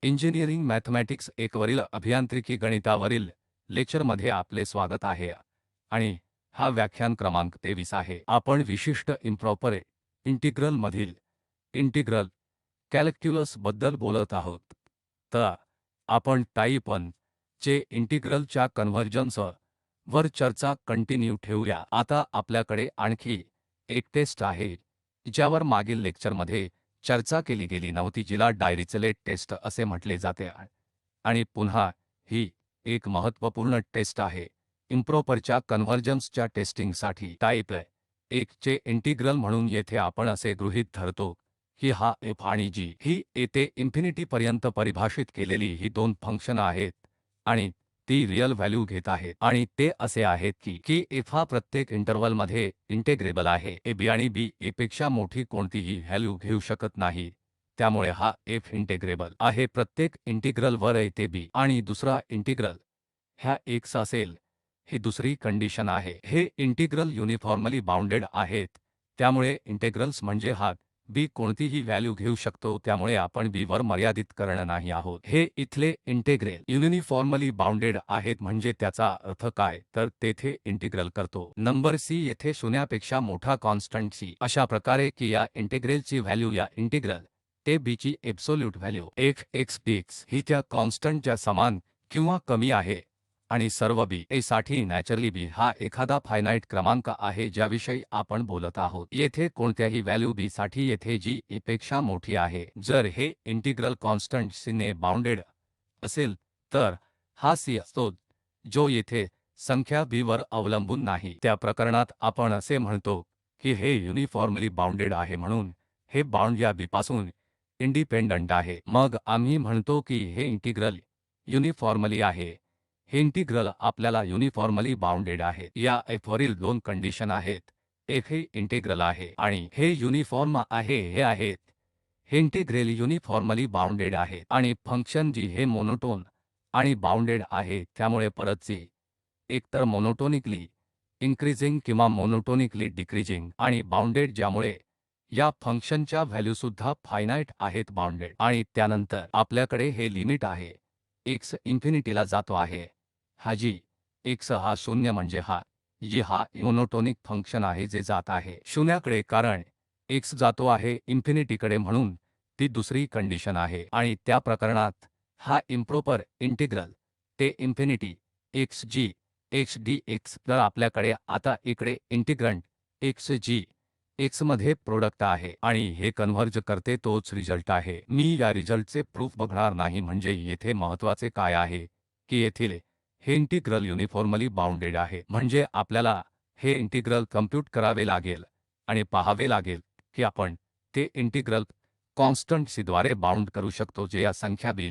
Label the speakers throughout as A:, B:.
A: Engineering mathematics 1 वरील अभियांत्रिकी गणितावरील लेक्चरमध्ये आपले स्वागत आहे आणि हा व्याख्यान क्रमांक 23 आहे। आपण विशिष्ट इम्प्रॉपर इंटिग्रल मधील इंटिग्रल कॅल्क्युलस बद्दल बोलत आहोत। तर आपण टाइप 1 चे इंटिग्रलच्या कन्व्हर्जन्स वर चर्चा कंटिन्यू ठेवूया। आता आपल्याकडे आणखी एक टेस्ट आहे ज्यावर मागील लेक्चरमध्ये चर्चा केली गेली नव्हती, जिला डायरिचलेट टेस्ट असे म्हटले जाते। आणि पुन्हा ही एक महत्त्वपूर्ण टेस्ट आहे इम्प्रॉपरच्या कन्व्हर्जन्सच्या टेस्टिंगसाठी। टाइप 1 चे इंटिग्रल म्हणून येथे आपण असे गृहीत धरतो की हा f आणि g ही येथे इन्फिनिटी पर्यंत परिभाषित केलेली ही दोन फंक्शन आहेत आणि ती रियल व्हॅल्यू घेत आहेत आणि ते असे आहेत की f हा प्रत्येक इंटरवलमध्ये इंटेग्रेबल आहे। a b आणि b a पेक्षा मोठी कोणतीही व्हॅल्यू घेऊ शकत नाही, त्यामुळे हा f इंटेग्रेबल आहे प्रत्येक इंटिग्रल वर a ते b। आणि दुसरा इंटिग्रल ह्या x असेल, ही दुसरी कंडिशन आहे। हे इंटिग्रल युनिफॉर्मली बाउंडेड आहेत, त्यामुळे इंटेग्रल्स म्हणजे हा b कोणतीही व्हॅल्यू घेऊ शकतो, त्यामुळे आपण b वर मर्यादित करणार नाही आहोत। हे इथले इंटेग्रल युनिफॉर्मली बाउंडेड आहेत म्हणजे त्याचा अर्थ काय, तर तेथे इंटिग्रल करतो नंबर c येथे शून्यापेक्षा मोठा कॉन्स्टंट c, अशा प्रकारे की या इंटेग्रलची व्हॅल्यू या इंटिग्रल a b ची absolute value f x dx ही त्या कॉन्स्टंटच्या समान किंवा कमी आहे आणि सर्व b a साठी नॅचरली b हा एखादा फायनाईट क्रमांक आहे ज्याविषयी आपण बोलत आहोत। येथे कोणत्याही व्हॅल्यू b साठी येथे g a पेक्षा मोठी आहे। जर हे इंटिग्रल कॉन्स्टंट c ने बाउंडेड असेल तर हा c असतो जो येथे संख्या b वर अवलंबून नाही। त्या प्रकरणात आपण असे म्हणतो की हे युनिफॉर्मली बाउंडेड आहे, म्हणून हे बाउंड या b पासून इंडिपेंडंट आहे। मग आम्ही म्हणतो की हे इंटिग्रल युनिफॉर्मली आहे। हे इंटिग्रल आपल्याला युनिफॉर्मली बाउंडेड आहे। या f वरील दोन कंडिशन आहेत, f हे इंटिग्रल आहे आणि हे युनिफॉर्म आहे, हे आहेत हे इंटिग्रल युनिफॉर्मली बाउंडेड आहे आणि फंक्शन g हे मोनोटोन आणि बाउंडेड आहे, त्यामुळे परत c एकतर मोनोटोनिकली इन्क्रीजिंग किंवा मोनोटोनिकली डिक्रीजिंग आणि बाउंडेड, ज्यामुळे या फंक्शनच्या व्हॅल्यू सुद्धा फायनाईट आहेत बाउंडेड। आणि त्यानंतर आपल्याकडे हे लिमिट आहे x इन्फिनिटीला जातो आहे, हा g x हा 0 म्हणजे हा g हा मोनोटोनिक फंक्शन आहे जे जात आहे शून्याकडे, कारण x जातो आहे इन्फिनिटीकडे, म्हणून ती दुसरी कंडिशन आहे। आणि त्या प्रकरणात हा इम्प्रॉपर इंटिग्रल ते infinity x g x dx, तर आपल्याकडे आता इकडे इंटिग्रंट x g x मध्ये प्रोडक्ट आहे आणि हे कन्व्हर्ज करते, तोच रिझल्ट आहे। मी या रिझल्टचे प्रूफ बघणार नाही, म्हणजे येथे महत्त्वाचे काय आहे की येथील हे इंटिग्रल युनिफॉर्मली बाउंडेड आहे, म्हणजे आपल्याला हे इंटिग्रल कम्प्यूट करावे लागेल आणि पाहावे लागेल की आपण ते इंटिग्रल कॉन्स्टंट c द्वारे बाउंड करू शकतो, जे या संख्या b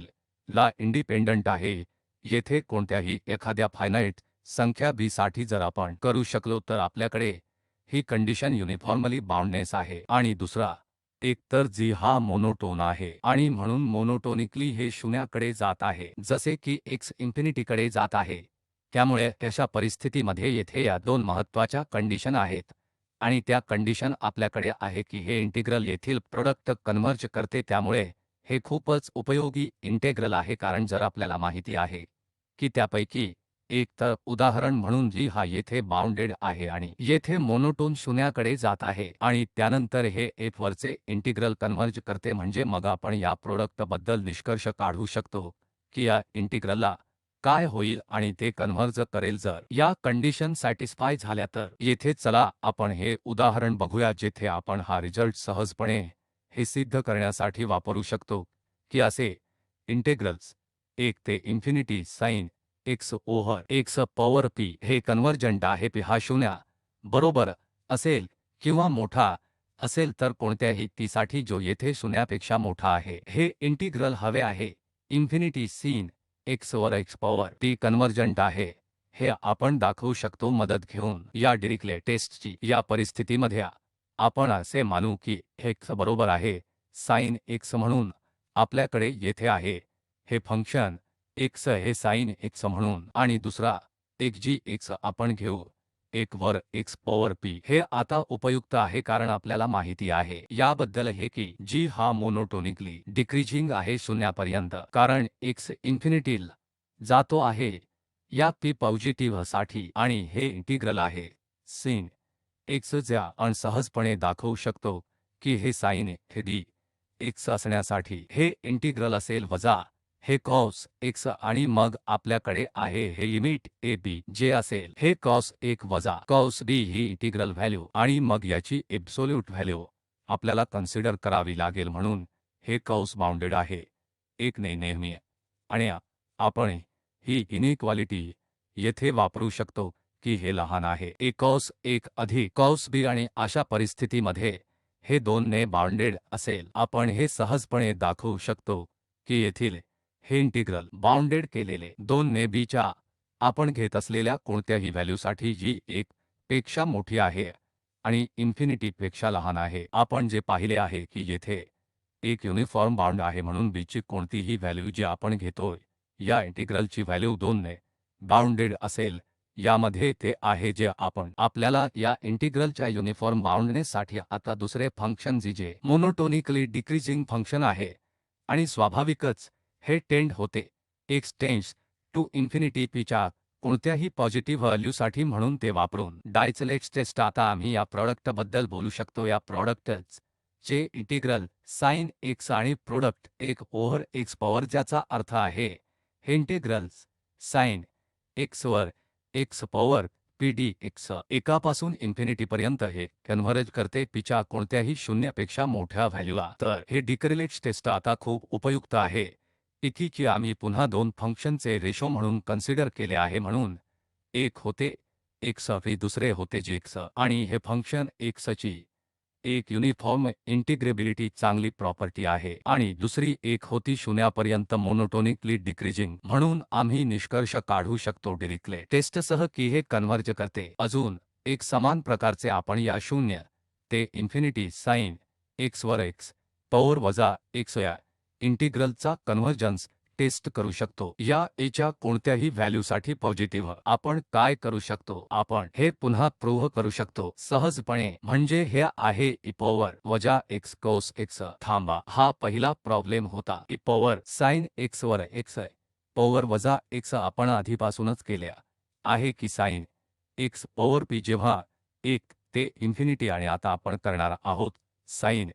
A: ला इंडिपेंडंट आहे। येथे कोणत्याही एखाद्या फायनाईट संख्या b साठी जर आपण करू शकलो तर आपल्याकडे ही कंडिशन युनिफॉर्मली बाउंडनेस आहे। आणि दुसरा एक तर g हा मोनोटोन आहे आणि म्हणून मोनोटोनिकली हे शून्याकडे जात आहे, जसे की x इन्फिनिटीकडे जात आहे। त्यामुळे अशा परिस्थितीमध्ये येथे या दोन महत्त्वाच्या कंडिशन आहेत आणि त्या कंडिशन आपल्याकडे आहे की हे इंटिग्रल येथील प्रोडक्ट कन्व्हर्ज करते, त्यामुळे हे खूपच उपयोगी इंटेग्रल आहे। कारण जर आपल्याला माहिती आहे की त्यापैकी एक तर उदाहरण म्हणून g हा येथे बाउंडेड आहे आणि येथे मोनोटोन शून्याकडे जात आहे आणि त्यानंतर हे f वरचे इंटिग्रल कन्व्हर्ज करते, म्हणजे मग आपण या प्रोडक्ट बद्दल निष्कर्ष काढू शकतो की या इंटिग्रलला काय होईल आणि ते कन्व्हर्ज करेल जर या कंडिशन सॅटिस्फाय झाल्या तर। येथे चला आपण हे उदाहरण बघूया जेथे आपण हा रिझल्ट सहजपणे हे सिद्ध करण्यासाठी वापरू शकतो की असे इंटेग्रल्स 1 ते infinity sine x over x power p हे कन्व्हर्जंट आहे। p हा 0 बरोबर असेल किंवा मोठा असेल तर कोणत्याही t साठी जो येथे शून्यापेक्षा मोठा आहे, हे इंटिग्रल हवे आहे इन्फिनिटी sin x वर x पॉवर t कन्व्हर्जंट आहे। हे आपण दाखवू शकतो मदत घेऊन या डिरिक्लेट टेस्टची। या परिस्थितीमध्ये आपण असे मानू की x बरोबर आहे sin x, म्हणून आपल्याकडे येथे आहे हे फंक्शन x हे sin x म्हणून आणि दुसरा एक g x आपण घेऊ 1 वर x पॉवर p हे आता उपयुक्त आहे कारण आपल्याला माहिती आहे याबद्दल हे की g हा मोनोटोनिकली डिक्रीजिंग आहे शून्यापर्यंत कारण x इन्फिनिटीला जातो आहे या p पॉझिटिव्ह साठी आणि हे इंटिग्रल आहे sin x जे आपण सहजपणे दाखवू शकतो की हे sin हे d x असण्यासाठी हे इंटिग्रल असेल वजा हे cos x आणि मग आपल्याकडे आहे हे लिमिट a b जे असेल हे cos 1 वजा cos b ही इंटिग्रल व्हॅल्यू आणि मग याची एब्सोल्यूट व्हॅल्यू आपल्याला कन्सिडर करावी लागेल म्हणून हे कौस बाउंडेड आहे 1 ने नेहमी आणि आपण ही इनइक्वालिटी येथे वापरू शकतो की हे लहान आहे a cos 1 अधिक cos b आणि अशा परिस्थितीमध्ये हे 2 ने बाउंडेड असेल आपण हे सहजपणे दाखवू शकतो की येथील हे इंटिग्रल बाउंडेड केलेले 2 ने b च्या आपण घेत असलेल्या कोणत्याही व्हॅल्यूसाठी जी 1 पेक्षा मोठी आहे आणि इन्फिनिटी पेक्षा लहान आहे आपण जे पाहिले आहे की येथे एक युनिफॉर्म बाउंड आहे म्हणून b ची कोणतीही व्हॅल्यू जी आपण घेतोय या इंटिग्रलची व्हॅल्यू 2 ने बाउंडेड असेल यामध्ये ते आहे जे आपण आपल्याला या इंटिग्रलच्या युनिफॉर्म बाउंडनेससाठी आता दुसरे फंक्शन जे मोनोटोनिकली डिक्रीजिंग फंक्शन आहे आणि स्वाभाविकच हे टेंड होते x tends to infinity p च्या कोणत्याही पॉझिटिव्ह व्हॅल्यूसाठी म्हणून ते वापरून डायचलेट्स टेस्ट आता आम्ही या प्रॉडक्टबद्दल बोलू शकतो या प्रॉडक्टच चे इंटिग्रल sin x आणि प्रोडक्ट 1 ओव्हर x पॉवर ज्याचा अर्थ आहे हे इंटिग्रल्स sin x वर x पॉवर p dx एकापासून इन्फिनिटीपर्यंत हे कन्व्हर्ज करते p च्या कोणत्याही शून्यापेक्षा मोठ्या व्हॅल्यूला तर हे डिकरिलेट्स टेस्ट आता खूप उपयुक्त आहे इतकी की आम्ही पुन्हा 2 फंक्शनचे रेशो म्हणून कन्सिडर केले आहे म्हणून एक होते x आणि दुसरे होते gx आणि हे फंक्शन x ची एक युनिफॉर्म इंटिग्रेबिलिटी चांगली प्रॉपर्टी आहे आणि दुसरी एक होती शून्यापर्यंत मोनोटोनिकली डिक्रीजिंग म्हणून आम्ही निष्कर्ष काढू शकतो डिरिक्लेट टेस्टसह की हे कन्व्हर्ज करते अजून एक समान प्रकारचे आपण या 0 ते इन्फिनिटी sin x वर x पॉवर वजा x या इंटिग्रलचा कन्व्हर्जन्स टेस्ट करू शकतो या a च्या कोणत्याही व्हॅल्यूसाठी पॉझिटिव्ह आपण काय करू शकतो आपण हे पुन्हा प्रूव्ह करू शकतो सहजपणे म्हणजे हे आहे e पॉवर वजा x cos x थांबा हा पहिला प्रॉब्लेम होता e पॉवर sin x वर x पॉवर वजा x आपण आधीपासूनच केले आहे की sin x पॉवर p जेव्हा 1 ते इन्फिनिटी आणि आता आपण करणार आहोत sin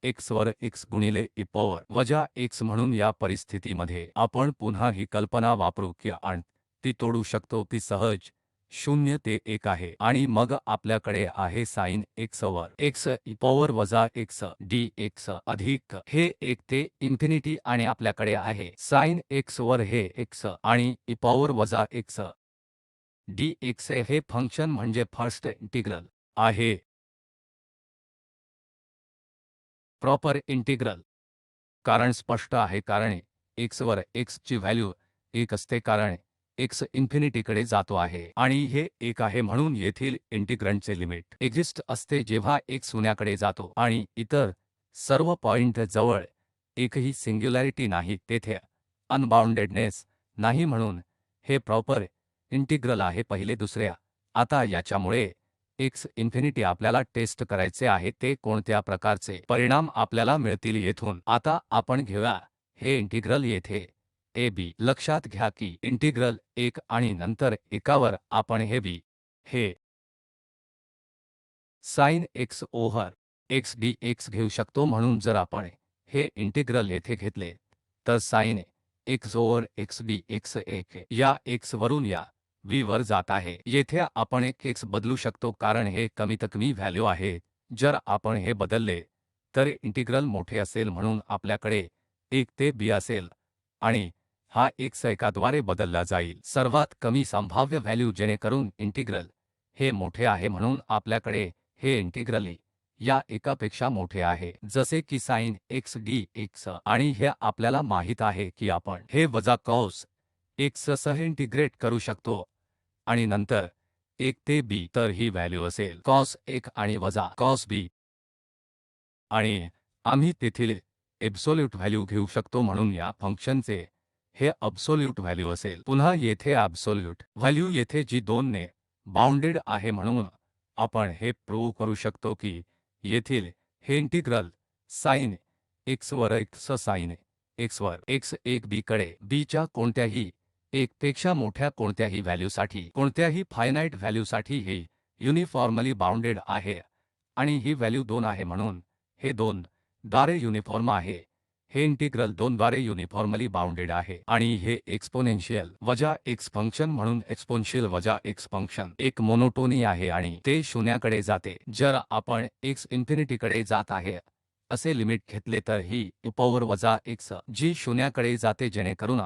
A: x वर x गुणिले e पॉवर वजा x म्हणून या परिस्थितीमध्ये आपण पुन्हा ही कल्पना वापरू की आपण ती तोडू शकतो ती सहज 0 ते 1 आहे आणि मग आपल्याकडे आहे sin x वर x e पॉवर वजा x dx अधिक हे 1 ते इन्फिनिटी आणि आपल्याकडे आहे sin x वर हे x आणि e पॉवर वजा x dx हे फंक्शन म्हणजे फर्स्ट इंटिग्रल आहे प्रॉपर इंटिग्रल कारण स्पष्ट आहे कारण x वर x ची व्हॅल्यू 1 असते कारण x इन्फिनिटीकडे जातो आहे आणि हे 1 आहे म्हणून येथील इंटिग्रंटचे लिमिट एक्झिस्ट असते जेव्हा x शून्याकडे जातो आणि इतर सर्व पॉइंट जवळ एकही सिंग्युलॅरिटी नाही तेथे अनबाउंडेडनेस नाही म्हणून हे प्रॉपर इंटिग्रल आहे पहिले दुसऱ्या आता याच्यामुळे x इन्फिनिटी आपल्याला टेस्ट करायचे आहे ते कोणत्या प्रकारचे परिणाम आपल्याला मिळतील येथून आता आपण घेऊया हे इंटिग्रल येथे a b लक्षात घ्या की इंटिग्रल 1 आणि नंतर एकावर आपण हे b हे sin x over x dx घेऊ शकतो म्हणून जर आपण हे इंटिग्रल येथे घेतले तर sin x over x dx 1 या x वरून या v वर जात आहे येथे आपण एक x बदलू शकतो कारण हे कमीतकमी व्हॅल्यू आहे जर आपण हे बदलले तर इंटिग्रल मोठे असेल म्हणून आपल्याकडे 1 ते b असेल आणि हा x एकाद्वारे बदलला जाईल सर्वात कमी संभाव्य व्हॅल्यू जेणेकरून इंटिग्रल हे मोठे आहे म्हणून आपल्याकडे हे इंटिग्रल या एकापेक्षा मोठे आहे जसे की sin x dx आणि हे आपल्याला माहित आहे की आपण हे वजा cos x सह इंटिग्रेट करू शकतो आणि नंतर 1 ते b तर ही व्हॅल्यू असेल cos 1 आणि वजा cos b आणि आम्ही तेथील एब्सोल्यूट व्हॅल्यू घेऊ शकतो म्हणून या फंक्शनचे हे अब्सोल्यूट व्हॅल्यू असेल पुन्हा येथे अब्सोल्यूट व्हॅल्यू येथे जी 2 ने बाउंडेड आहे म्हणून आपण हे प्रूव्ह करू शकतो की येथील हे इंटिग्रल साइन x वर x साइन x वर x1 b कडे b च्या कोणत्याही 1 पेक्षा मोठ्या कोणत्याही व्हॅल्यूसाठी कोणत्याही फायनाईट व्हॅल्यूसाठी हे युनिफॉर्मली बाउंडेड आहे आणि ही व्हॅल्यू 2 आहे म्हणून हे 2 द्वारे युनिफॉर्म आहे। हे इंटिग्रल 2 द्वारे युनिफॉर्मली बाउंडेड आहे आणि हे एक्सपोनेन्शियल वजा x फंक्शन म्हणून एक्सपोनेन्शियल वजा x फंक्शन एक मोनोटोनी आहे आणि ते शून्याकडे जाते। जर आपण x इन्फिनिटीकडे जात आहे असे लिमिट घेतले तर ही पॉवर वजा x जी शून्याकडे जाते जेणेकरून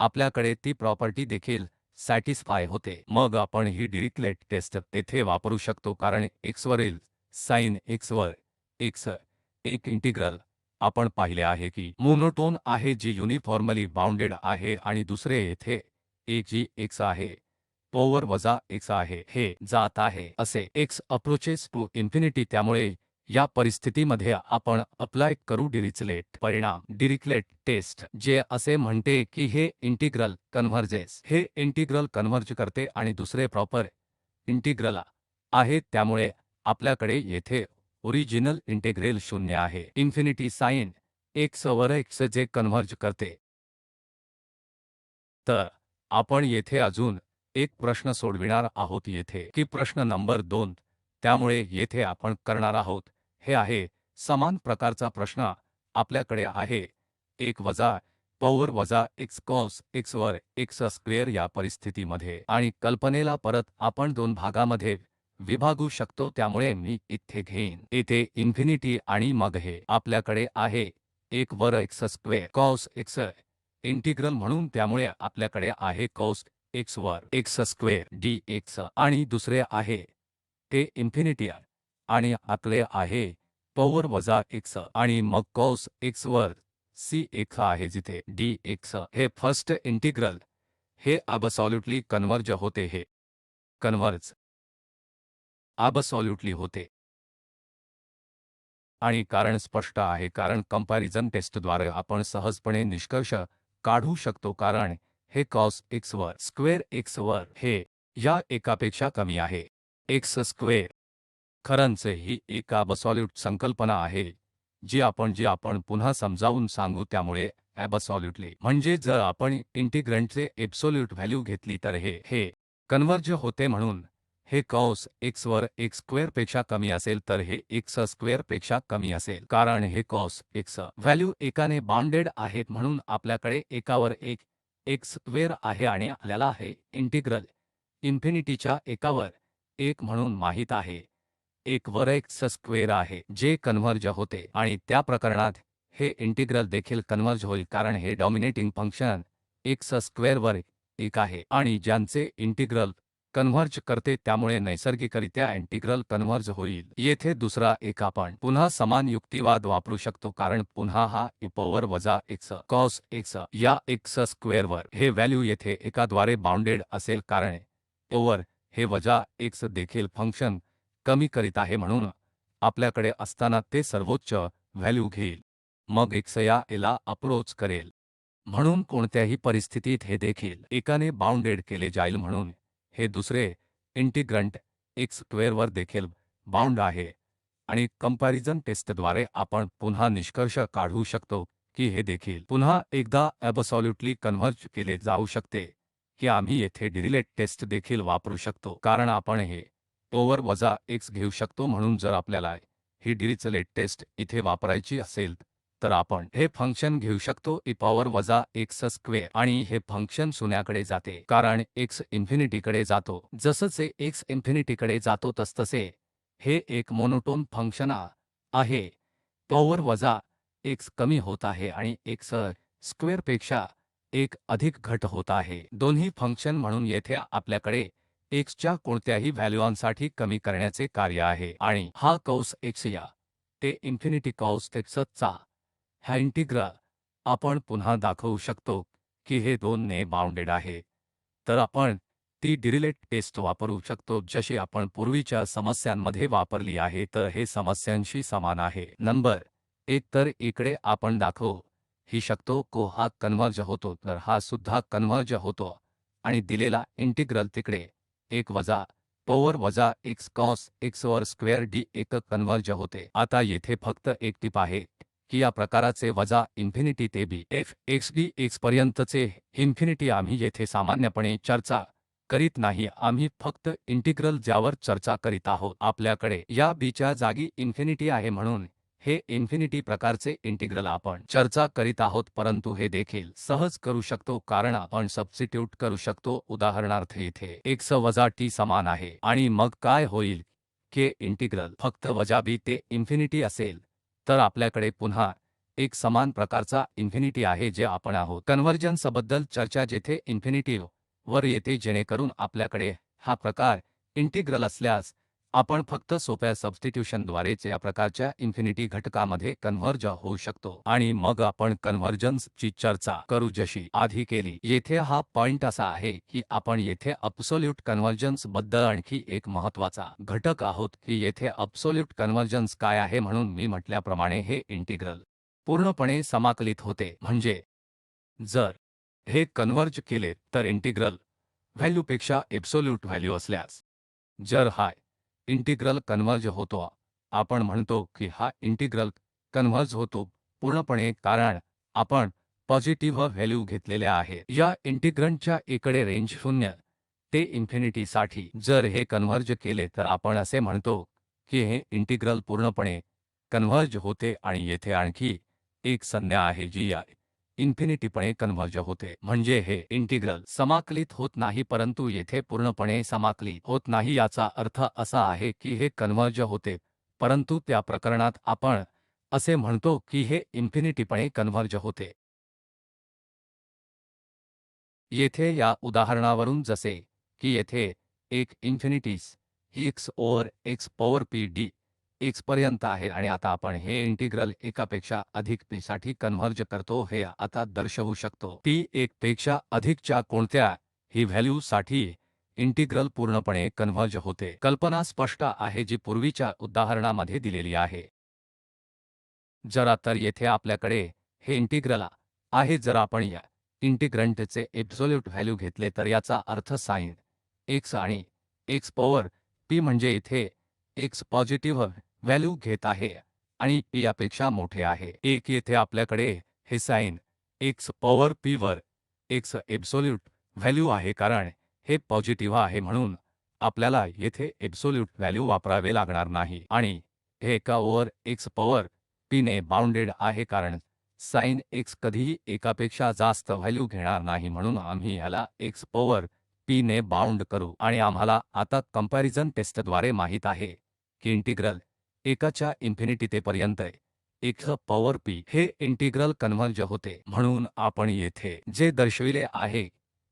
A: आपल्याकडे ती प्रॉपर्टी देखील सॅटिस्फाय होते। मग आपण ही डिरिक्लेट टेस्ट तेथे वापरू शकतो कारण x वरील साइन x वर x एक इंटिग्रल आपण पाहिले आहे की मोनोटोन आहे जी युनिफॉर्मली बाउंडेड आहे आणि दुसरे येथे एक जी x आहे पॉवर वजा x आहे हे जात आहे असे x अप्रोचेस टू इन्फिनिटी। त्यामुळे या परिस्थितीमध्ये आपण अप्लाय करू डिरिचलेट परिणाम डिरिक्लेट टेस्ट जे असे म्हणते की हे इंटिग्रल कन्व्हर्जेस हे इंटिग्रल कन्व्हर्ज करते आणि दुसरे प्रॉपर इंटिग्रल आहे। त्यामुळे आपल्याकडे येथे ओरिजिनल इंटेग्रल 0 आहे इन्फिनिटी साइन x वर x जे कन्व्हर्ज करते। तर आपण येथे अजून एक प्रश्न सोडविणार आहोत येथे की प्रश्न नंबर 2। त्यामुळे येथे आपण करणार आहोत हे आहे समान प्रकारचा प्रश्न आपल्याकडे आहे 1 वजा पॉवर वजा x कॉस x वर x स्क्वेअर या परिस्थितीमध्ये आणि कल्पनेला परत आपण 2 भागामध्ये विभागू शकतो। त्यामुळे मी इथे घेईन येथे इन्फिनिटी आणि मग हे आपल्याकडे आहे 1 वर x square cos x integral म्हणून त्यामुळे आपल्याकडे आहे कॉस x वर x स्क्वेअर dx आणि दुसरे आहे ते इन्फिनिटी आणि आपले आहे पॉवर वजा x आणि मग कॉस x वर c x आहे जिथे dx हे फर्स्ट इंटिग्रल हे अबसॉल्युटली कन्वर्ज होते हे कन्वर्ज अबसॉल्युटली होते आणि कारण स्पष्ट आहे कारण कंपॅरिझन टेस्टद्वारे आपण सहजपणे निष्कर्ष काढू शकतो कारण हे कॉस x वर स्क्वेअर x वर हे या एकापेक्षा कमी आहे x स्क्वेअर खरंच ही एक अबसॉल्यूट संकल्पना आहे जी आपण पुन्हा समजावून सांगू। त्यामुळे अबसॉल्युटली म्हणजे जर आपण इंटिग्रंटचे एब्सोल्यूट व्हॅल्यू घेतली तर हे कन्वर्ज होते म्हणून हे कॉस x वर x स्क्वेअर पेक्षा कमी असेल तर हे x स्क्वेअर पेक्षा कमी असेल कारण हे कॉस x व्हॅल्यू एकाने बाउंडेड आहेत म्हणून आपल्याकडे एकावर एक x स्क्वेअर आहे आणि आपल्याला हे इंटिग्रल इन्फिनिटीच्या एकावर एक म्हणून माहित आहे 1 वर x स्क्वेअर आहे जे कन्व्हर्ज होते आणि त्या प्रकरणात हे इंटिग्रल देखील कन्व्हर्ज होईल कारण हे डॉमिनेटिंग फंक्शन x स्क्वेअरवर 1 आहे आणि ज्यांचे इंटिग्रल कन्व्हर्ज करते त्यामुळे नैसर्गिकरित्या इंटिग्रल कन्व्हर्ज होईल। येथे दुसरा एक आपण पुन्हा समान युक्तिवाद वापरू शकतो कारण पुन्हा हा e पॉवर वजा x कॉस x या x स्क्वेअरवर हे व्हॅल्यू येथे एकाद्वारे बाउंडेड असेल कारण ओव्हर हे वजा x देखील फंक्शन कमी करीत आहे म्हणून आपल्याकडे असताना ते सर्वोच्च व्हॅल्यू घेईल मग x या ला अप्रोच करेल म्हणून कोणत्याही परिस्थितीत हे देखील एकाने बाउंडेड केले जाईल म्हणून हे दुसरे इंटिग्रंट x स्क्वेअरवर देखील बाउंड आहे आणि कंपॅरिझन टेस्टद्वारे आपण पुन्हा निष्कर्ष काढू शकतो की हे देखील पुन्हा एकदा अबसॉल्युटली कन्व्हर्ज केले जाऊ शकते की आम्ही येथे डिरिचलेट टेस्ट देखील वापरू शकतो कारण आपण हे ओव्हर वजा x घेऊ शकतो म्हणून जर आपल्याला ही डिरिचलेट टेस्ट इथे वापरायची असेल तर आपण हे फंक्शन घेऊ शकतो e पॉवर वजा x स्क्वेअर आणि हे फंक्शन शून्याकडे जाते कारण x इन्फिनिटीकडे जातो जसचे x इन्फिनिटीकडे जातो तसतसे हे एक मोनोटोन फंक्शन आहे पॉवर वजा x कमी होत आहे आणि x स्क्वेअर पेक्षा 1 अधिक घट होत आहे दोन्ही फंक्शन म्हणून येथे आपल्याकडे x च्या कोणत्याही व्हॅल्यूसाठी कमी करण्याचे कार्य आहे आणि हा कॉस x या ते इन्फिनिटी कॉस x चा हा इंटिग्रल आपण पुन्हा दाखवू शकतो की हे 2 ने बाउंडेड आहे तर आपण ती डिरिचलेट टेस्ट वापरू शकतो जशी आपण पूर्वीच्या समस्यांमध्ये वापरली आहे तर हे समस्यांशी समान आहे नंबर 1 तर इकडे आपण दाखवू ही शकतो को हा कन्व्हर्ज होतो तर हा सुद्धा कन्व्हर्ज होतो आणि दिलेला इंटिग्रल तिकडे 1 वजा पॉवर वजा x कॉस x वर स्क्वेअर d एक कन्व्हर्ज होते। आता येथे फक्त एक टिप आहे की या प्रकाराचे वजा इन्फिनिटी ते b f x d x पर्यंतचे इन्फिनिटी आम्ही येथे सामान्यपणे चर्चा करीत नाही, आम्ही फक्त इंटिग्रल ज्यावर चर्चा करीत आहोत। आपल्याकडे या b च्या जागी इन्फिनिटी आहे म्हणून हे इन्फिनिटी प्रकारचे इंटिग्रल आपण चर्चा करीत आहोत, परंतु हे देखील सहज करू शकतो कारण आपण सबस्टिट्यूट करू शकतो। उदाहरणार्थ इथे x वजा t समान आहे आणि मग काय होईल की इंटिग्रल फक्त वजा b ते इन्फिनिटी असेल, तर आपल्याकडे पुन्हा एक समान प्रकारचा इन्फिनिटी आहे जे आपण आहोत कन्व्हर्जन्सबद्दल चर्चा जेथे इन्फिनिटी वर येते, जेणेकरून आपल्याकडे हा प्रकार इंटिग्रल असल्यास आपण फक्त सोप्या सबस्टिट्यूशनद्वारेच या प्रकारच्या इन्फिनिटी घटकामध्ये कन्व्हर्ज होऊ शकतो आणि मग आपण कन्व्हर्जन्स ची चर्चा करू जशी आधी केली। येथे हा पॉइंट असा आहे की आपण येथे अब्सोल्यूट कन्व्हर्जन्स बद्दल आणखी एक महत्त्वाचा घटक आहोत की येथे अब्सोल्यूट कन्व्हर्जन्स काय आहे। म्हणून मी म्हटल्याप्रमाणे हे इंटिग्रल पूर्णपणे समाकलित होते, म्हणजे जर हे कन्व्हर्ज केले तर इंटिग्रल व्हॅल्यूपेक्षा एब्सोल्यूट व्हॅल्यू असल्यास जर हा इंटिग्रल कन्व्हर्ज होतो, आपण म्हणतो की हा इंटिग्रल कन्व्हर्ज होतो पूर्णपणे कारण आपण पॉझिटिव्ह व्हॅल्यू घेतलेल्या आहेत या इंटिग्रंटच्या इकडे रेंज 0 ते इन्फिनिटी साठी। जर हे कन्व्हर्ज केले तर आपण असे म्हणतो की हे इंटिग्रल पूर्णपणे कन्व्हर्ज होते आणि येथे आणखी एक संज्ञा आहे जी या इन्फिनिटीपणे कन्व्हर्ज होते, म्हणजे हे इंटिग्रल समाकलित होत नाही परंतु येथे पूर्णपणे समाकलित होत नाही। याचा अर्थ असा आहे की हे कन्व्हर्ज होते परंतु त्या प्रकरणात आपण असे म्हणतो की हे इन्फिनिटीपणे कन्व्हर्ज होते। येथे या उदाहरणावरून जसे की येथे एक इन्फिनिटीस x over x power p d x पर्यंत आहे आणि आता आपण हे इंटिग्रल एकापेक्षा अधिक p साठी कन्व्हर्ज करतो, हे आता दर्शवू शकतो p 1 पेक्षा अधिकच्या कोणत्याही व्हॅल्यू साठी इंटिग्रल पूर्णपणे कन्व्हर्ज होते। कल्पना स्पष्ट आहे जी पूर्वीच्या उदाहरणामध्ये दिलेली आहे। जरा तर येथे आपल्याकडे हे इंटिग्रल आहे, जर आपण या इंटिग्रंटचे एब्सोल्यूट व्हॅल्यू घेतले तर याचा अर्थ साइन x आणि x पॉवर p म्हणजे इथे x पॉझिटिव्ह व्हॅल्यू घेत आहे आणि p यापेक्षा मोठे आहे 1। येथे आपल्याकडे हे साइन x पॉवर p वर x एब्सोल्यूट व्हॅल्यू आहे कारण हे पॉझिटिव्ह आहे म्हणून आपल्याला येथे एब्सोल्यूट व्हॅल्यू वापरावे लागणार नाही आणि हे एका ओव्हर x पॉवर p ने बाउंडेड आहे कारण साइन x कधीही एकापेक्षा जास्त व्हॅल्यू घेणार नाही म्हणून आम्ही ह्याला x पॉवर p ने बाउंड करू आणि आम्हाला आता कंपॅरिझन टेस्टद्वारे माहित आहे की इंटिग्रल एकाच्या इन्फिनिटी ते पर्यंत x पॉवर p हे इंटिग्रल कन्व्हर्ज होते। म्हणून आपण येथे जे दर्शविले आहे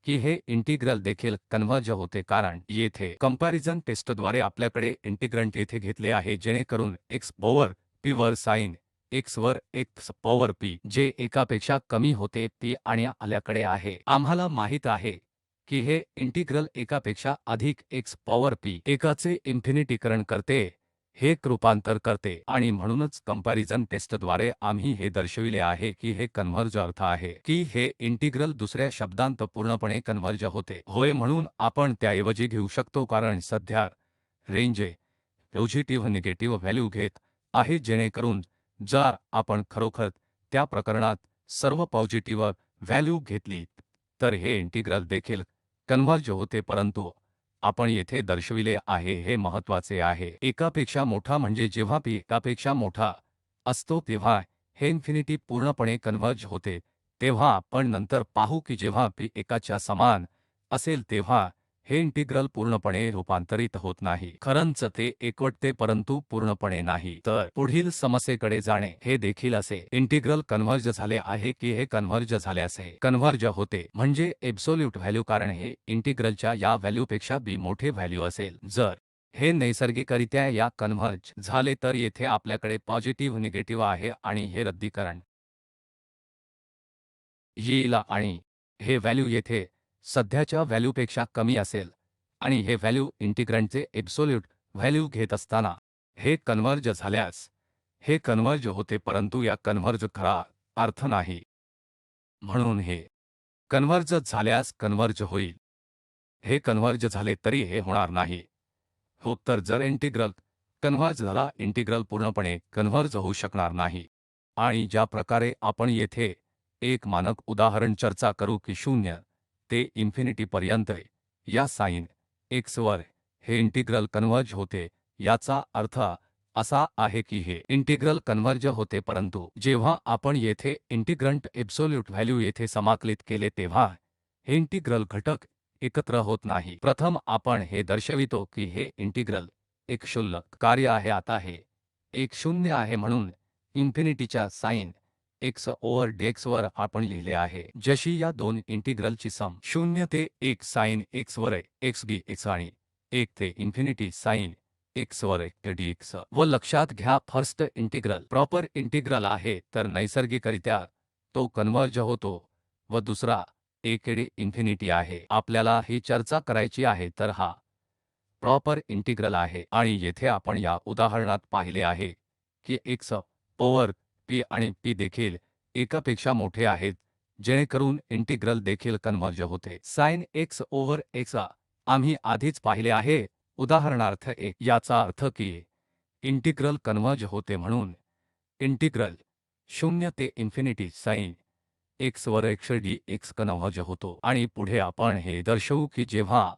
A: की हे इंटिग्रल देखील कन्व्हर्ज होते कारण येथे कंपॅरिझन टेस्टद्वारे आपल्याकडे इंटिग्रंट येथे घेतले आहे जेणेकरून x पॉवर p वर साइन x वर x पॉवर p जे एकापेक्षा कमी होते p आणि आपल्याकडे आहे आम्हाला माहित आहे की हे इंटिग्रल एकापेक्षा अधिक x पॉवर p एकाचे इन्फिनिटीकरण करते, हे रूपांतर करते आणि म्हणूनच कंपॅरिझन टेस्टद्वारे आम्ही हे दर्शविले आहे की हे कन्व्हर्ज अर्थ आहे की हे इंटिग्रल दुसऱ्या शब्दांत पूर्णपणे कन्व्हर्ज होते। होय, म्हणून आपण त्याऐवजी घेऊ शकतो कारण सध्या रेंज पॉझिटिव्ह निगेटिव्ह व्हॅल्यू घेत आहे जेणेकरून जर आपण खरोखर त्या प्रकरणात सर्व पॉझिटिव्ह व्हॅल्यू घेतली तर हे इंटिग्रल देखील कन्व्हर्ज होते, परंतु आपण येथे दर्शविले आहे हे महत्त्वाचे आहे एकापेक्षा मोठा म्हणजे जेव्हा p एकापेक्षा मोठा असतो तेव्हा हे इन्फिनिटी पूर्णपणे कन्व्हर्ज होते। तेव्हा आपण नंतर पाहू की जेव्हा p एकाच्या समान असेल तेव्हा हे इंटिग्रल पूर्णपणे रूपांतरित होत नाही, खरंच ते एकवटते परंतु पूर्णपणे नाही। तर पुढील समस्येकडे जाणे हे देखील असे इंटिग्रल कन्व्हर्ज झाले आहे की हे कन्व्हर्ज झाल्यास हे कन्व्हर्ज होते म्हणजे एब्सोल्यूट व्हॅल्यू कारण हे इंटिग्रलच्या या व्हॅल्यूपेक्षा b मोठे व्हॅल्यू असेल। जर हे नैसर्गिकरित्या या कन्व्हर्ज झाले तर येथे आपल्याकडे पॉझिटिव्ह निगेटिव्ह आहे आणि हे रद्दीकरण येईल आणि हे व्हॅल्यू येथे सध्याच्या व्हॅल्यूपेक्षा कमी असेल आणि हे व्हॅल्यू इंटिग्रंटचे एब्सोल्यूट व्हॅल्यू घेत असताना हे कन्व्हर्ज झाल्यास हे कन्व्हर्ज होते परंतु या कन्व्हर्ज खरा अर्थ नाही, म्हणून हे कन्व्हर्ज झाल्यास कन्व्हर्ज होईल, हे कन्व्हर्ज झाले तरी हे होणार नाही हो, तर जर इंटिग्रल कन्व्हर्ज झाला, इंटिग्रल पूर्णपणे कन्व्हर्ज होऊ शकणार नाही. आणि ज्या प्रकारे आपण येथे एक मानक उदाहरण चर्चा करू की 0 ते इन्फिनिटी पर्यंत या साइन x वर हे इंटिग्रल कन्व्हर्ज होते, याचा अर्थ असा आहे की हे इंटिग्रल कन्व्हर्ज होते, परंतु जेव्हा आपण येथे इंटिग्रंट एब्सोल्यूट व्हॅल्यू येथे समाकलित केले तेव्हा हे इंटिग्रल घटक एकत्र होत नाही. प्रथम आपण हे दर्शवितो की हे इंटिग्रल एक क्षुल्लक कार्य आहे. आता हे एक शून्य आहे, म्हणून इन्फिनिटीच्या साइन x ओव्हर dx वर आपण लिहिले आहे, जशी या दोन इंटिग्रलची सम 0 ते 1 साइन x वर x dx आणि 1 ते इन्फिनिटी साइन x वर dx. व लक्षात घ्या, फर्स्ट इंटिग्रल प्रॉपर इंटिग्रल आहे, तर नैसर्गिकरित्या तो कन्व्हर्ज होतो, व दुसरा एकेडी इन्फिनिटी आहे. आपल्याला ही चर्चा करायची आहे, तर हा प्रॉपर इंटिग्रल आहे. आणि येथे आपण या उदाहरणात पाहिले आहे की x ओव्हर p आणि p देखील एकापेक्षा मोठे आहेत, जेणेकरून इंटिग्रल देखील कन्व्हर्ज होते. साइन x ओव्हर x आम्ही आधीच पाहिले आहे, उदाहरणार्थ 1. याचा अर्थ की इंटिग्रल कन्व्हर्ज होते, म्हणून इंटिग्रल 0 ते इन्फिनिटी साइन x वर x dx कन्व्हर्ज होतो. आणि पुढे आपण हे दर्शवू की जेव्हा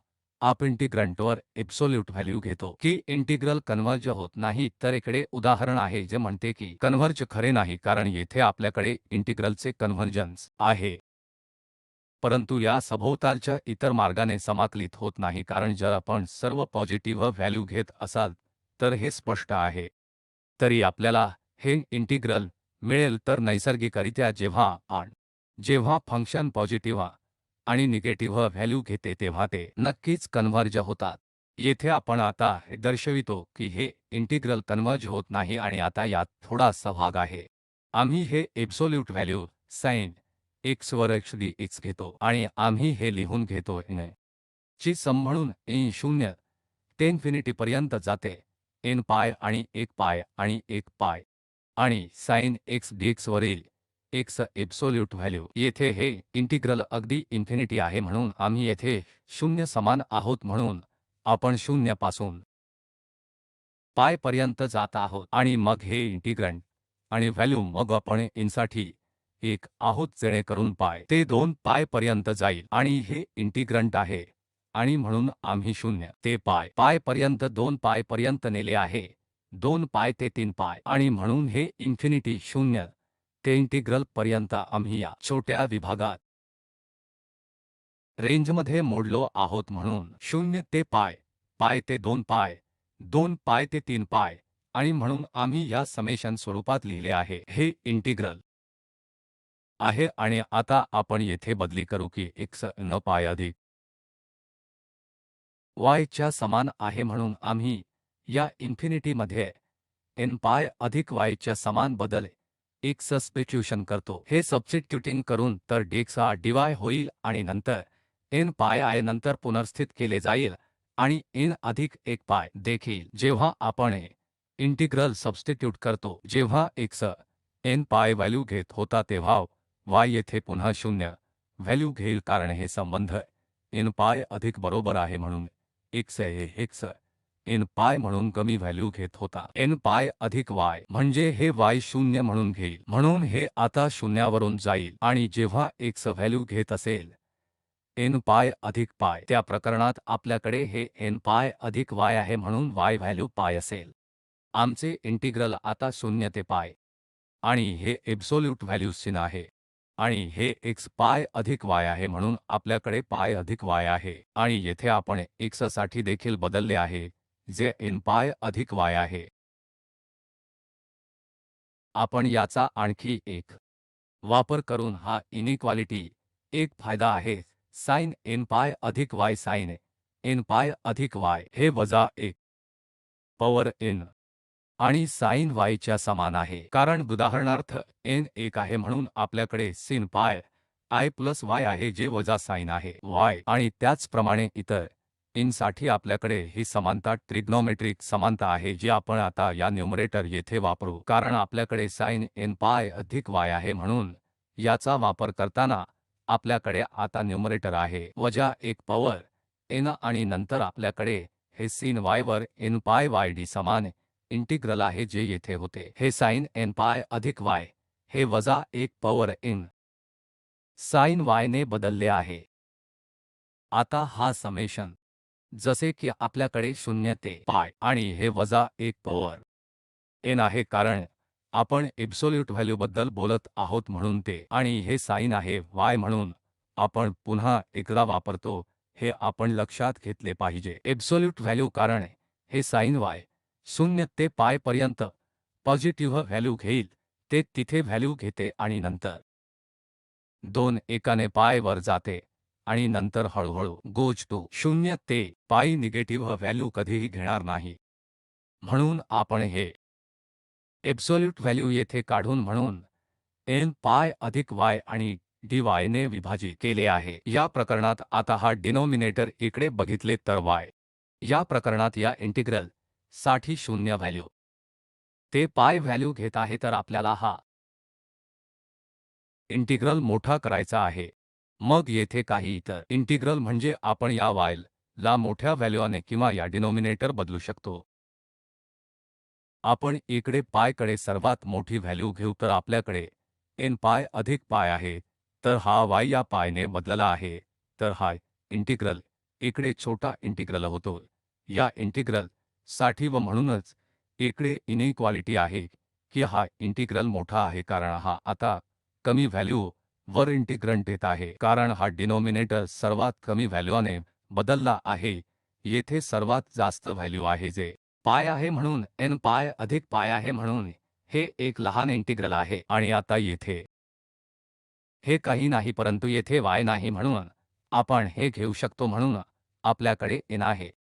A: आप इंटिग्रंटवर एब्सोल्यूट व्हॅल्यू घेतो की इंटिग्रल कन्व्हर्ज होत नाही, तर इकडे उदाहरण आहे जे म्हणते की कन्व्हर्ज खरे नाही, कारण येथे आपल्याकडे इंटिग्रलचे कन्व्हर्जन्स आहे, परंतु या सभोवतालच्या इतर मार्गाने समाकलित होत नाही, कारण जर आपण सर्व पॉझिटिव्ह व्हॅल्यू घेत असाल तर हे स्पष्ट आहे. तरी आपल्याला हे इंटिग्रल मिळेल, तर नैसर्गिकरित्या जेव्हा फंक्शन पॉझिटिव्ह आणि निगेटिव्ह व्हॅल्यू घेते तेव्हा ते नक्कीच कन्व्हर्ज होतात. येथे आपण आता हे दर्शवितो की हे इंटिग्रल कन्व्हर्ज होत नाही. आणि आता यात थोडासा भाग आहे. आम्ही हे एब्सोल्यूट व्हॅल्यू साइन x वर x dx घेतो आणि आम्ही हे लिहून घेतो n ची सम म्हणून n 0 ते इन्फिनिटीपर्यंत जाते, n पाय आणि 1 पाय आणि 1 पाय. आणि साइन x dx वरील x एब्सोल्यूट व्हॅल्यू येथे हे इंटिग्रल अगदी इन्फिनिटी आहे, म्हणून आम्ही येथे 0 समान आहोत, म्हणून आपण 0 पासून पाय पर्यंत जात आहोत. आणि मग हे इंटिग्रंट आणि व्हॅल्यू मग आपण इनसाठी 1 आहोत, जेणेकरून पाय ते 2 पाय पर्यंत जाईल. आणि हे इंटिग्रंट आहे, आणि म्हणून आम्ही 0 ते पाय पर्यंत 2 पाय पर्यंत नेले आहे, 2 पाय ते 3 पाय. आणि म्हणून हे इन्फिनिटी 0 ते इंटिग्रल पर्यंत आम्ही या छोट्या विभागात रेंजमध्ये मोडलो आहोत, म्हणून 0 ते पाय ते 2 पाय, 2 पाय ते 3 पाय. आणि म्हणून आम्ही या समेशन स्वरूपात लिहिले आहे. हे इंटिग्रल आहे. आणि आता आपण येथे बदली करू की x n पाय अधिक y च्या समान आहे, म्हणून आम्ही या इन्फिनिटीमध्ये n पाय अधिक y च्या समान बदल x सबस्टिट्यूशन करतो. हे सबस्टिट्यूटिंग करून तर dx हा dy होईल आणि नंतर n पाय I नंतर पुनर्स्थित केले जाईल आणि n अधिक 1 पाय देखील. जेव्हा आपण हे इंटिग्रल सबस्टिट्यूट करतो, जेव्हा x n पाय व्हॅल्यू घेत होता तेव्हा y येथे पुन्हा 0 व्हॅल्यू घेईल, कारण हे संबंध n पाय अधिक बरोबर आहे, म्हणून x हे x n पाय म्हणून कमी व्हॅल्यू घेत होता. n पाय अधिक y म्हणजे हे y 0 म्हणून घेईल, म्हणून हे आता शून्यावरून जाईल. आणि जेव्हा x व्हॅल्यू घेत असेल n पाय अधिक पाय, त्या प्रकरणात आपल्याकडे हे n पाय अधिक y आहे, म्हणून y व्हॅल्यू पाय असेल. आमचे इंटिग्रल आता 0 ते पाय आणि हे एब्सोल्यूट व्हॅल्यू sin आहे. आणि हे x पाय अधिक y आहे, म्हणून आपल्याकडे पाय अधिक y आहे. आणि येथे आपण x साठी देखील बदलले आहे, जे n पाय अधिक y आहे. आपण याचा आणखी एक वापर करून हा इनइक्वालिटी एक फायदा आहे. साइन n पाय अधिक y साइन n पाय अधिक y हे वजा 1 पॉवर n आणि साइन y च्या समान आहे, कारण उदाहरणार्थ n 1 आहे, म्हणून आपल्याकडे sin पाय I प्लस y आहे, जे वजा साइन आहे y. आणि त्याचप्रमाणे इतर n साठी आपल्याकडे ही समानता ट्रिग्नोमेट्रिक समानता आहे, जी आपण आता या न्यूमरेटर येथे वापरू, कारण आपल्याकडे साइन n पाय अधिक y आहे. म्हणून याचा वापर करताना आपल्याकडे आता न्यूमरेटर आहे वजा 1 पॉवर n आणि नंतर आपल्याकडे हे sin y वर n पाय yd समान इंटिग्रल आहे जे येथे होते हे sin n पाय अधिक y हे वजा 1 पॉवर n sin y ने बदलले आहे। आता हा समेशन जसे की आपल्याकडे 0 ते पाय आणि हे वजा 1 पॉवर n आहे कारण आपण एब्सोल्यूट व्हॅल्यूबद्दल बोलत आहोत म्हणून ते आणि हे साइन आहे y म्हणून आपण पुन्हा एकदा वापरतो हे आपण लक्षात घेतले पाहिजे एब्सोल्यूट व्हॅल्यू कारण हे साइन y 0 ते पाय पर्यंत पॉझिटिव्ह व्हॅल्यू घेईल ते तिथे व्हॅल्यू घेते आणि नंतर 2 एकाने पाय वर जाते आणि नंतर हळूहळू गोज टू 0 ते पाई निगेटिव्ह व्हॅल्यू कधीही घेणार नाही म्हणून आपण हे एब्सोल्यूट व्हॅल्यू येथे काढून म्हणून n पाय अधिक y आणि dy ने विभाजित केले आहे या प्रकरणात आता हा डिनोमिनेटर इकडे बघितले तर y या प्रकरणात या इंटिग्रल साठी 0 व्हॅल्यू ते पाय व्हॅल्यू घेत आहे तर आपल्याला हा इंटिग्रल मोठा करायचा आहे मग येथे काही इतर इंटिग्रल म्हणजे आपण या y ला मोठ्या व्हॅल्यूने किंवा या डिनोमिनेटर बदलू शकतो आपण इकडे पायकडे सर्वात मोठी व्हॅल्यू घेऊ तर आपल्याकडे n पाय अधिक पाय आहे तर हा y या पायने बदलला आहे तर हा इंटिग्रल इकडे छोटा इंटिग्रल होतो या इंटिग्रल साठी व म्हणूनच इकडे इनइक्वालिटी आहे की हा इंटिग्रल मोठा आहे कारण हा आता कमी व्हॅल्यू वर इंटिग्रंट येत आहे कारण हा डिनोमिनेटर सर्वात कमी व्हॅल्यूने बदलला आहे येथे सर्वात जास्त व्हॅल्यू आहे जे पाय आहे म्हणून n पाय अधिक पाय आहे म्हणून हे एक लहान इंटिग्रल आहे आणि आता येथे हे काही नाही परंतु येथे y नाही म्हणून आपण हे घेऊ शकतो म्हणून आपल्याकडे n आहे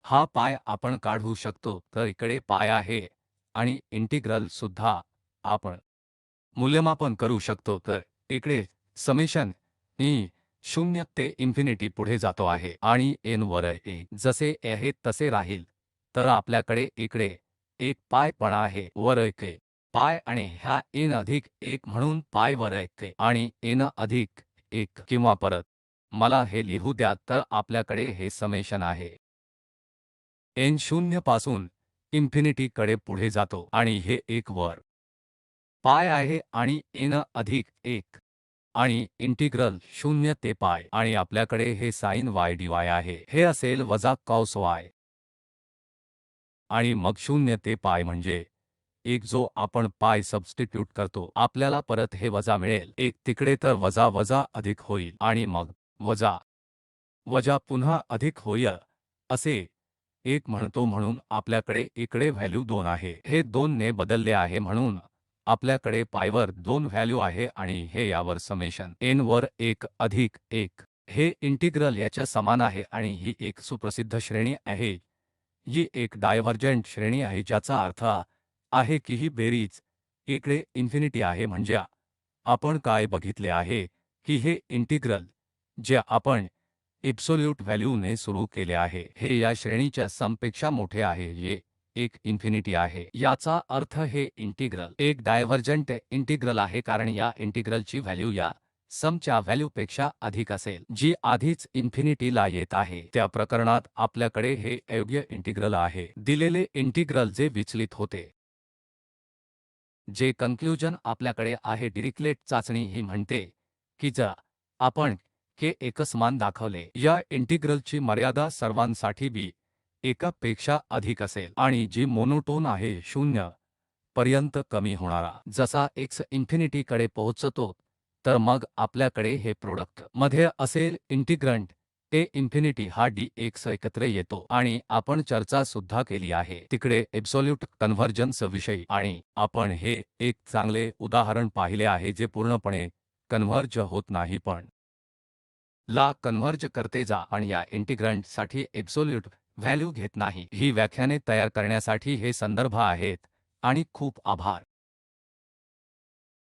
A: हा पाय आपण काढू शकतो तर इकडे पाय आहे आणि इंटिग्रल सुद्धा आपण मूल्यमापन करू शकतो तर इकडे समेशन e 0 ते इन्फिनिटी पुढे जातो आहे आणि n वर a जसे आहे तसे राहील तर आपल्याकडे इकडे एक पाय पण आहे वर एक पाय आणि ह्या n अधिक 1 म्हणून पाय वर एक आणि n अधिक 1 किंवा परत मला हे लिहू द्या तर आपल्याकडे हे समेशन आहे n 0 पासून इन्फिनिटी कडे पुढे जातो आणि हे 1 वर पाय आहे आणि n अधिक 1 आणि इंटिग्रल 0 ते पाय आणि आपल्याकडे हे sin y dy आहे हे असेल वजा कॉस y आणि मग 0 ते पाय म्हणजे 1 जो आपण पाय सबस्टिट्यूट करतो आपल्याला परत हे वजा मिळेल 1 तिकडे तर वजा वजा अधिक होईल आणि मग वजा वजा पुन्हा अधिक होईल असे 1 म्हणतो म्हणून आपल्याकडे इकडे व्हॅल्यू 2 आहे हे 2 ने बदलले आहे म्हणून आपल्याकडे पायवर 2 व्हॅल्यू आहे आणि हे यावर समेशन n वर 1 अधिक 1 हे इंटिग्रल याच्या समान आहे आणि ही एक सुप्रसिद्ध श्रेणी आहे ही एक डायव्हर्जंट श्रेणी आहे ज्याचा अर्थ आहे की ही बेरीज इकडे इन्फिनिटी आहे म्हणजे आपण काय बघितले आहे की हे इंटिग्रल जे आपण एब्सोल्यूट व्हॅल्यू ने सुरू केले आहे हे या श्रेणीच्या समपेक्षा मोठे आहे जे एक इन्फिनिटी आहे याचा अर्थ हे इंटिग्रल एक डायव्हर्जंट इंटिग्रल आहे कारण या इंटिग्रलची व्हॅल्यू या समच्या व्हॅल्यूपेक्षा अधिक असेल जी आधीच इन्फिनिटीला येत आहे त्या प्रकरणात आपल्याकडे हे अयोग्य इंटिग्रल आहे दिलेले इंटिग्रल जे विचलित होते जे कन्क्लूजन आपल्याकडे आहे डिरिक्लेट चाचणी ही म्हणते की जर आपण k एकसमान दाखवले या इंटिग्रलची मर्यादा सर्वांसाठी b एकापेक्षा अधिक असेल आणि जी मोनोटोन आहे 0 पर्यंत कमी होणारा जसा x इन्फिनिटी कडे पोहोचतो तर मग आपल्याकडे हे प्रोडक्ट मध्ये असेल इंटिग्रंट a इन्फिनिटी हा dx एकत्र येतो आणि आपण चर्चा सुद्धा केली आहे तिकडे एब्सोल्यूट कन्व्हर्जन्स विषयी आणि आपण हे एक चांगले उदाहरण पाहिले आहे जे पूर्णपणे कन्व्हर्ज होत नाही पण ला कन्व्हर्ज करते जा आणि या इंटिग्रंट साठी एब्सोल्यूट व्हॅल्यू घेत नाही ही व्याख्याने तयार करण्यासाठी हे संदर्भ आहेत आणि खूप आभार।